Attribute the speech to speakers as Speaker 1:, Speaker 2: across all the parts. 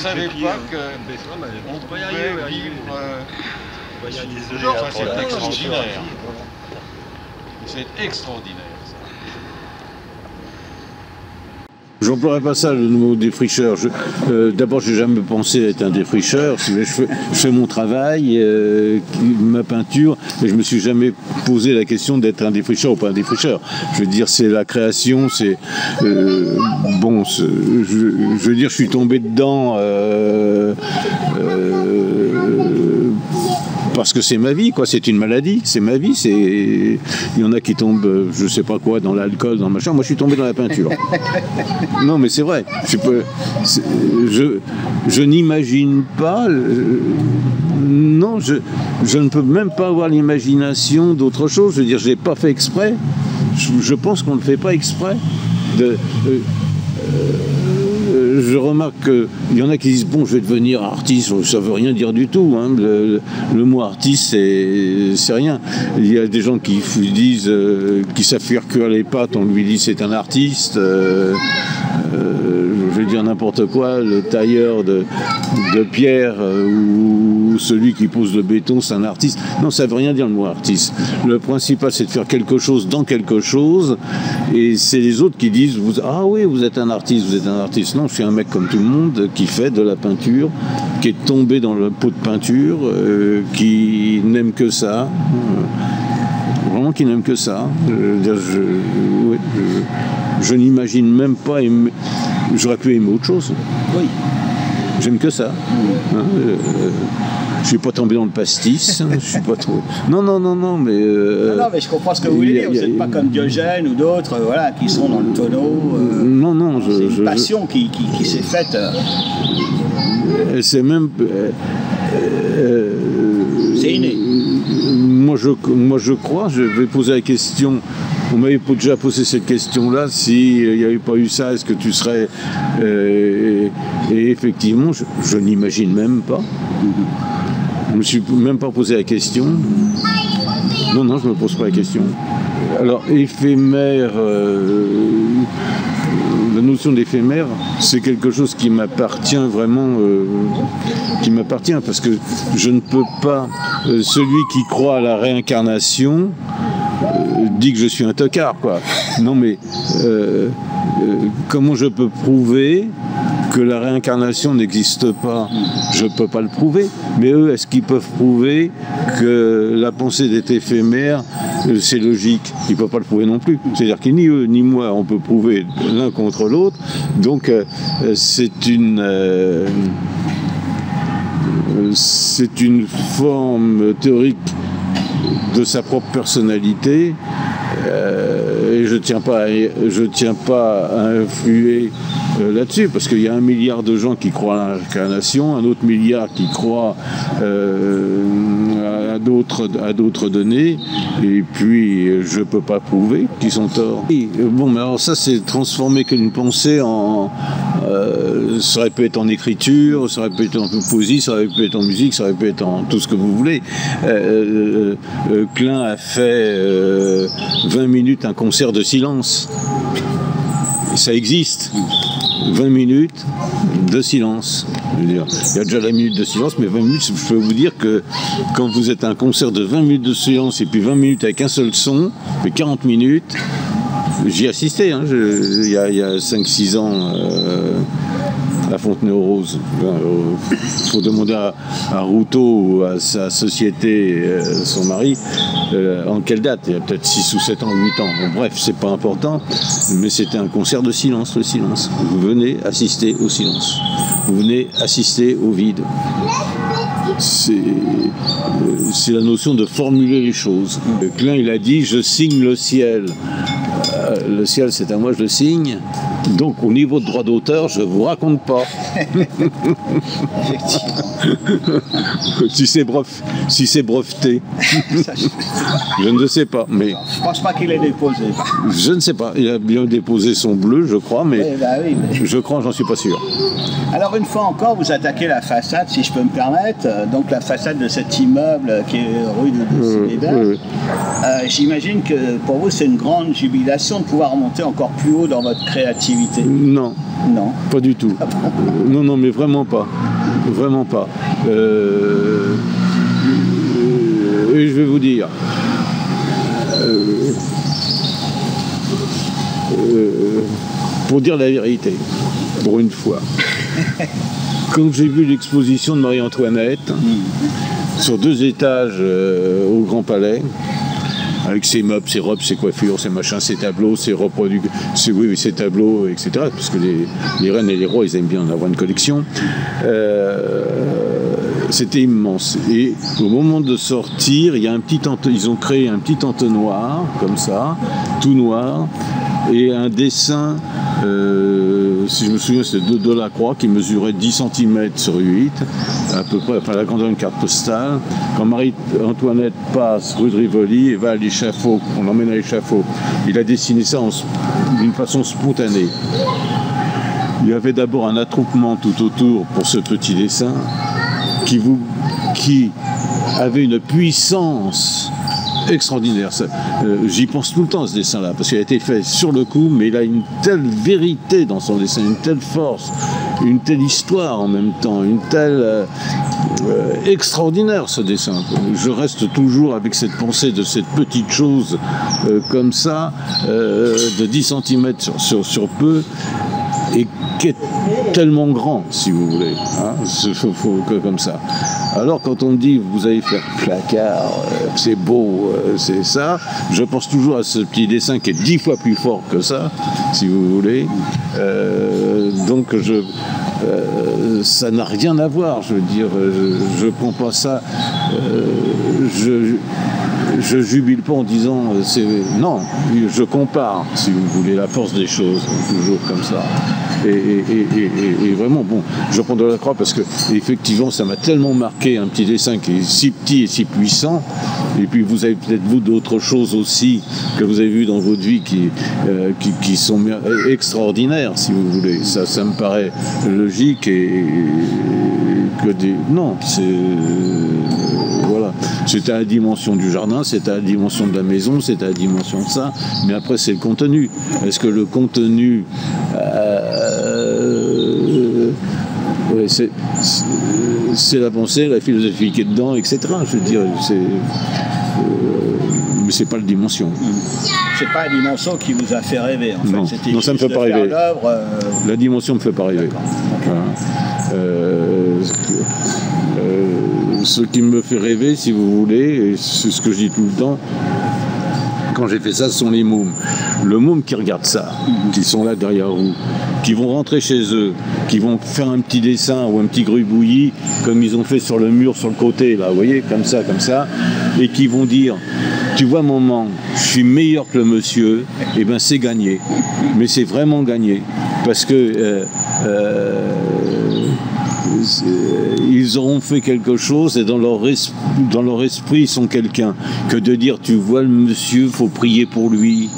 Speaker 1: savais pas qu'on pouvait vivre... C'est extraordinaire. C'est extraordinaire.
Speaker 2: J'emploierais pas ça, le mot défricheur. D'abord, j'ai jamais pensé être un défricheur. Je fais mon travail, ma peinture, et je me suis jamais posé la question d'être un défricheur ou pas un défricheur. Je veux dire, c'est la création, c'est bon. Je veux dire, je suis tombé dedans. Parce que c'est ma vie, quoi. C'est une maladie, c'est ma vie. Il y en a qui tombent, je sais pas quoi, dans l'alcool, dans le machin. Moi, je suis tombé dans la peinture. Non, mais c'est vrai. Je n'imagine pas. Non, je ne peux même pas avoir l'imagination d'autre chose. Je veux dire, je l'ai pas fait exprès. Je pense qu'on ne le fait pas exprès. Je remarque qu'il y en a qui disent bon, je vais devenir artiste, ça veut rien dire du tout. Hein. Le mot artiste, c'est rien. Il y a des gens qui disent qui savent faire cuire les pâtes, on lui dit c'est un artiste. Je vais dire n'importe quoi, le tailleur de pierre ou celui qui pose le béton, c'est un artiste. Non, ça veut rien dire le mot artiste. Le principal, c'est de faire quelque chose dans quelque chose, et c'est les autres qui disent ah oui, vous êtes un artiste, vous êtes un artiste. Non, je suis un mec comme tout le monde qui fait de la peinture, qui est tombé dans le pot de peinture, qui n'aime que ça. Vraiment qui n'aime que ça. Je n'imagine même pas aimer. J'aurais pu aimer autre chose.
Speaker 3: Oui.
Speaker 2: J'aime que ça. Je suis pas tombé dans le pastis. Je suis pas trop. Non, mais.
Speaker 3: Non, mais je comprends ce que vous voulez dire. Vous n'êtes pas comme Diogène ou d'autres, voilà, qui sont dans le tonneau.
Speaker 2: Non,
Speaker 3: c'est une passion qui s'est faite.
Speaker 2: C'est même.
Speaker 3: C'est inné.
Speaker 2: Moi, je crois. Je vais poser la question. On m'avait déjà posé cette question-là, s'il n'y avait pas eu ça, est-ce que tu serais... et effectivement, je n'imagine même pas. Je ne me suis même pas posé la question. Non, je ne me pose pas la question. Alors, éphémère... la notion d'éphémère, c'est quelque chose qui m'appartient vraiment, qui m'appartient, parce que je ne peux pas... celui qui croit à la réincarnation... dit que je suis un tocard, quoi. Non, mais comment je peux prouver que la réincarnation n'existe pas? Je ne peux pas le prouver. Mais eux, est-ce qu'ils peuvent prouver que la pensée est éphémère? C'est logique. Ils ne peuvent pas le prouver non plus. C'est-à-dire que ni eux ni moi, on peut prouver l'un contre l'autre. Donc, c'est une forme théorique de sa propre personnalité, et je tiens pas à influer là-dessus, parce qu'il y a 1 milliard de gens qui croient à l'incarnation, un autre milliard qui croient à d'autres données, et puis je peux pas prouver qu'ils sont torts. Et, bon, mais alors ça, c'est transformer qu'une pensée en... ça aurait pu être en écriture, ça aurait pu être en poésie, ça aurait pu être en musique, ça aurait pu être en tout ce que vous voulez. Klein a fait 20 minutes un concert de silence. Ça existe. 20 minutes de silence. Je veux dire, il y a déjà la minute de silence, mais 20 minutes, je peux vous dire que quand vous êtes à un concert de 20 minutes de silence et puis 20 minutes avec un seul son, mais 40 minutes, j'y ai assisté, hein, il y a 5-6 ans, à Fontenay-aux-Roses. Il faut demander à Routot ou à sa société, son mari, en quelle date? Il y a peut-être 6 ou 7 ans, 8 ans. Bon, bref, c'est pas important, mais c'était un concert de silence, le silence. Vous venez assister au silence. Vous venez assister au vide. C'est la notion de formuler les choses. Klein, il a dit « je signe le ciel ». Le ciel, c'est à moi, je le signe. Donc, au niveau de droit d'auteur, je vous raconte pas. si c'est breveté. Je ne sais pas. Mais
Speaker 3: je pense pas qu'il ait déposé.
Speaker 2: Je ne sais pas. Il a bien déposé son bleu, je crois, mais, oui, mais... je crois, j'en suis pas sûr.
Speaker 3: Alors, une fois encore, vous attaquez la façade, si je peux me permettre. Donc, la façade de cet immeuble qui est rue de Cinéda. Oui. J'imagine que pour vous, c'est une grande jubilation de pouvoir remonter encore plus haut dans votre créativité?
Speaker 2: Non,
Speaker 3: Non.
Speaker 2: pas du tout. Non, non, mais vraiment pas. Vraiment pas. Et je vais vous dire, pour dire la vérité, pour une fois, quand j'ai vu l'exposition de Marie-Antoinette, sur 2 étages au Grand Palais, avec ses meubles, ses robes, ses coiffures, ses machins, ses tableaux, ses reproductions, ses tableaux, etc. Parce que les reines et les rois, ils aiment bien en avoir une collection. C'était immense. Et au moment de sortir, il y a ils ont créé un petit entonnoir, comme ça, tout noir, et un dessin, si je me souviens, c'est de Delacroix, qui mesurait 10 cm sur 8, à peu près, enfin la grandeur d'une carte postale. Quand Marie-Antoinette passe rue de Rivoli et va à l'échafaud, on l'emmène à l'échafaud, il a dessiné ça d'une façon spontanée. Il y avait d'abord un attroupement tout autour pour ce petit dessin, qui avait une puissance extraordinaire. J'y pense tout le temps à ce dessin-là, parce qu'il a été fait sur le coup, mais il a une telle vérité dans son dessin, une telle force, une telle histoire en même temps, une telle extraordinaire ce dessin. Je reste toujours avec cette pensée de cette petite chose comme ça, de 10 cm sur peu, et qui est tellement grand, si vous voulez, hein, comme ça. Alors quand on me dit vous allez faire placard, c'est beau, c'est ça, je pense toujours à ce petit dessin qui est 10 fois plus fort que ça, si vous voulez. Donc ça n'a rien à voir, je veux dire, je prends pas ça, je jubile pas en disant non, je compare, si vous voulez, la force des choses, toujours comme ça. Et vraiment, bon, je prends Delacroix parce que effectivement ça m'a tellement marqué, un petit dessin qui est si petit et si puissant. Et puis vous avez peut-être vous d'autres choses aussi que vous avez vues dans votre vie qui sont extraordinaires, si vous voulez. Ça me paraît logique non, c'est voilà. C'est à la dimension du jardin, c'est à la dimension de la maison, c'est à la dimension de ça. Mais après c'est le contenu. Est-ce que le contenu c'est la pensée, la philosophie qui est dedans, etc. Je veux dire, mais c'est pas la dimension.
Speaker 3: C'est pas la dimension qui vous a fait rêver, en
Speaker 2: non.
Speaker 3: fait.
Speaker 2: Non, ça me fait pas rêver. La dimension me fait pas rêver. Voilà. Ce qui me fait rêver, si vous voulez, et c'est ce que je dis tout le temps, quand j'ai fait ça, ce sont les mômes. Le môme qui regarde ça, qui sont là derrière vous, qui vont rentrer chez eux, qui vont faire un petit dessin ou un petit gribouillis, comme ils ont fait sur le mur, sur le côté, là, vous voyez, comme ça, et qui vont dire, tu vois maman, je suis meilleur que le monsieur, et ben c'est gagné. Mais c'est vraiment gagné. Parce que ils auront fait quelque chose et dans leur esprit ils sont quelqu'un. Que de dire tu vois le monsieur, faut prier pour lui.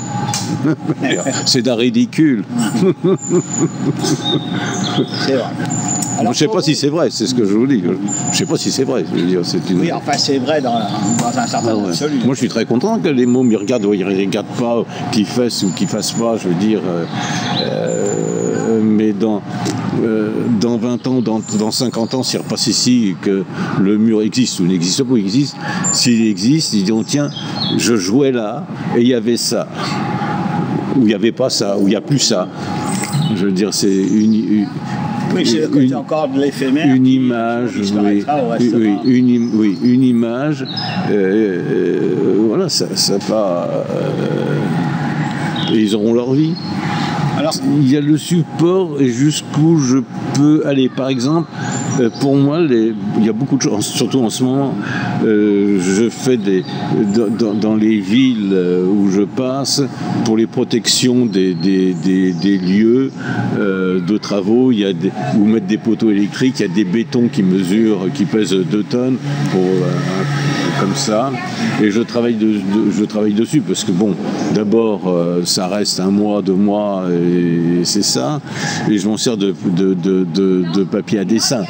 Speaker 2: C'est d'un ridicule.
Speaker 3: C'est vrai.
Speaker 2: Alors, je ne sais pas si c'est vrai, c'est ce que je vous dis. Je ne sais pas si c'est vrai. Je veux dire,
Speaker 3: Oui, enfin c'est vrai dans un certain absolu.
Speaker 2: Moi je suis très content que les mômes ils regardent ou ils ne regardent pas, qu'ils fassent ou qu'ils ne fassent pas, je veux dire. Mais dans 20 ans, dans 50 ans, s'ils repassent ici et que le mur existe ou n'existe pas, s'il existe, ils diront tiens, je jouais là et il y avait ça. Ou il n'y avait pas ça, ou il n'y a plus ça. Je veux dire, c'est une
Speaker 3: c'est le côté encore de l'éphémère.
Speaker 2: Une image, une image. Voilà, ça pas. Et ils auront leur vie. Alors, il y a le support et jusqu'où je peux aller. Par exemple, pour moi, il y a beaucoup de choses, surtout en ce moment, je fais dans les villes où je passe, pour les protections des lieux de travaux, il y a où mettre des poteaux électriques, il y a des bétons qui pèsent 2 tonnes pour comme ça, et je travaille dessus, parce que bon, d'abord, ça reste 1 mois, 2 mois, et c'est ça, et je m'en sers de papier à dessin,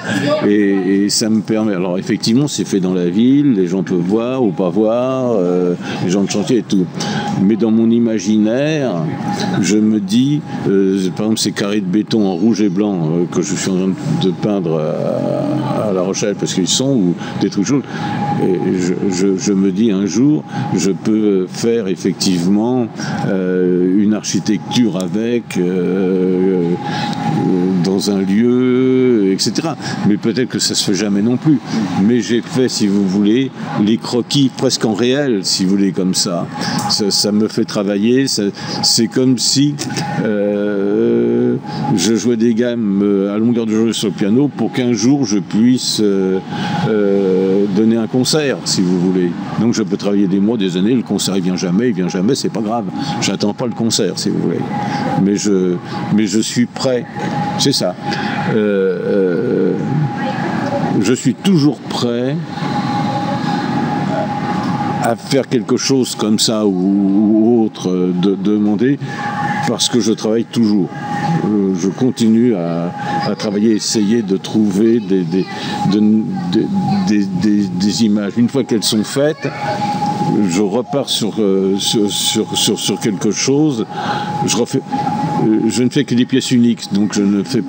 Speaker 2: et ça me permet, alors effectivement, c'est fait dans la ville, les gens peuvent voir ou pas voir, les gens de chantier et tout, mais dans mon imaginaire, je me dis, par exemple, ces carrés de béton en rouge et blanc que je suis en train de peindre à La Rochelle, parce qu'ils sont, ou des trucs jaunes, et je me dis un jour, je peux faire effectivement une architecture avec, dans un lieu, etc. Mais peut-être que ça se fait jamais non plus. Mais j'ai fait, si vous voulez, les croquis presque en réel, si vous voulez, comme ça. Ça me fait travailler, c'est comme si je jouais des gammes à longueur de journée sur le piano pour qu'un jour je puisse donner un concert, si vous voulez. Donc je peux travailler des mois, des années, le concert il vient jamais, c'est pas grave. J'attends pas le concert, si vous voulez. Mais je suis prêt, c'est ça. Je suis toujours prêt à faire quelque chose comme ça ou autre, demander, parce que je travaille toujours. Je continue à travailler, essayer de trouver des images. Une fois qu'elles sont faites, je repars sur quelque chose. Je ne fais que des pièces uniques, donc je ne refais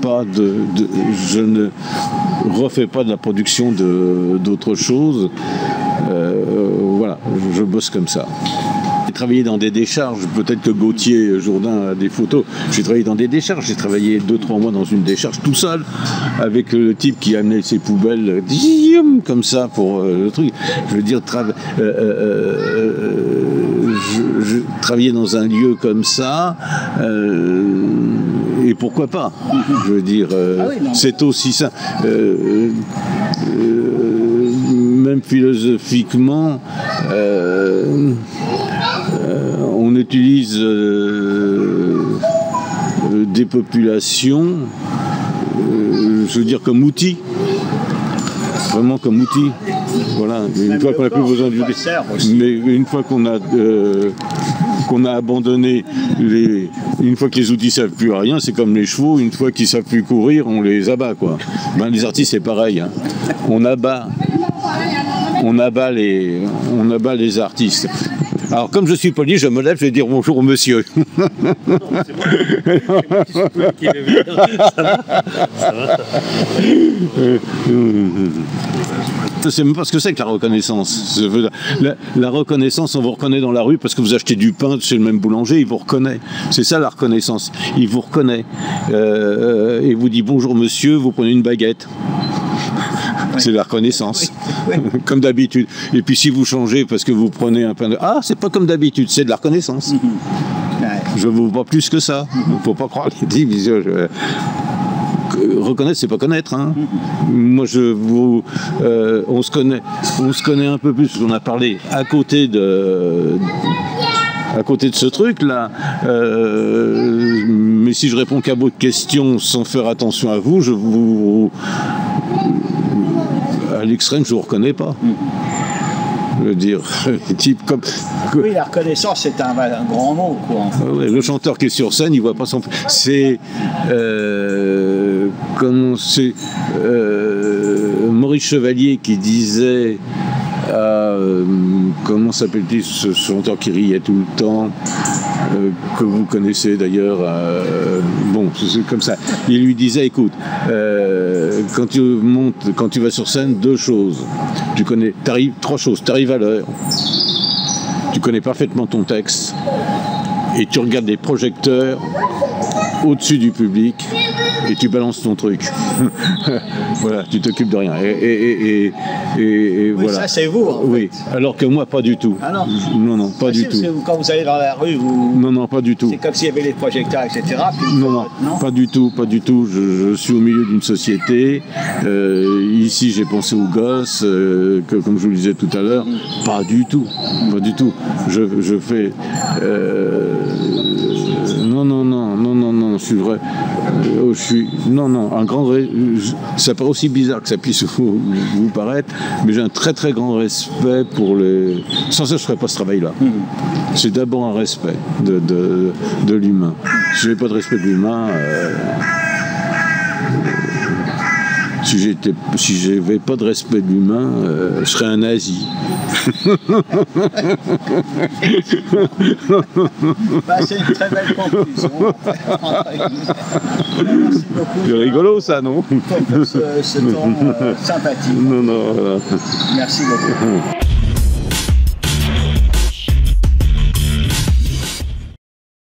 Speaker 2: pas de la production d'autre chose. Voilà, je bosse comme ça. J'ai travaillé dans des décharges, peut-être que Gauthier Jourdain a des photos. J'ai travaillé dans des décharges, j'ai travaillé 2-3 mois dans une décharge tout seul, avec le type qui amenait ses poubelles comme ça pour le truc. Je veux dire, je travaillais dans un lieu comme ça, et pourquoi pas? Je veux dire, c'est aussi ça. Même philosophiquement, on utilise des populations, je veux dire, comme outil, vraiment comme outil. Voilà. Une fois qu'on n'a plus besoin d'outils, mais une fois qu'on a abandonné une fois que les outils ne servent plus à rien, c'est comme les chevaux, une fois qu'ils ne savent plus courir, on les abat, quoi. Ben, les artistes, c'est pareil, hein. On abat les artistes. Alors, comme je suis poli, je me lève, je vais dire bonjour, monsieur. C'est même pas ce que c'est que la reconnaissance. La reconnaissance, on vous reconnaît dans la rue parce que vous achetez du pain chez le même boulanger, il vous reconnaît. C'est ça la reconnaissance. Il vous reconnaît. Et vous dit bonjour monsieur, vous prenez une baguette. C'est la reconnaissance, comme d'habitude. Et puis si vous changez parce que vous prenez un pain de... Ah, c'est pas comme d'habitude, c'est de la reconnaissance. Je ne veux pas plus que ça. Il ne faut pas croire les divisions. Reconnaître, c'est pas connaître, hein. Moi, on se connaît un peu plus, on a parlé à côté de ce truc-là. Mais si je réponds qu'à votre question sans faire attention à vous, à l'extrême, je ne vous reconnais pas. Je veux dire, type comme...
Speaker 3: Oui, la reconnaissance, c'est un grand mot, quoi.
Speaker 2: Ouais, le chanteur qui est sur scène, il voit pas son... C'est... c'est Maurice Chevalier qui disait... comment s'appelle-t-il ce chanteur qui riait tout le temps, que vous connaissez d'ailleurs, bon, c'est comme ça. Il lui disait, écoute, quand tu vas sur scène, 2 choses. T'arrives 3 choses. Tu arrives à l'heure, tu connais parfaitement ton texte, et tu regardes des projecteurs au-dessus du public, et tu balances ton truc. Voilà, tu t'occupes de rien. Et
Speaker 3: oui,
Speaker 2: voilà.
Speaker 3: Ça, c'est vous.
Speaker 2: Oui, alors que moi, pas du tout.
Speaker 3: Ah non.
Speaker 2: Non, pas du tout.
Speaker 3: Quand vous allez dans la rue,
Speaker 2: Non, pas du tout.
Speaker 3: C'est comme s'il y avait les projecteurs, etc.
Speaker 2: Non, pas du tout. Je suis au milieu d'une société. Ici, j'ai pensé aux gosses, comme je vous le disais tout à l'heure. Pas du tout. Je fais... Non, je suis vrai. Non, un grand. Ça paraît aussi bizarre que ça puisse vous paraître, mais j'ai un très très grand respect pour les. Sans ça, je ne ferais pas ce travail-là. C'est d'abord un respect de l'humain. Si je n'avais pas de respect de l'humain, si j'avais pas de respect de l'humain, je serais un nazi.
Speaker 3: C'est une très belle conclusion. Merci beaucoup.
Speaker 2: C'est rigolo ça, non?
Speaker 3: Pour ce ton sympathique.
Speaker 2: Non, voilà.
Speaker 3: Merci beaucoup.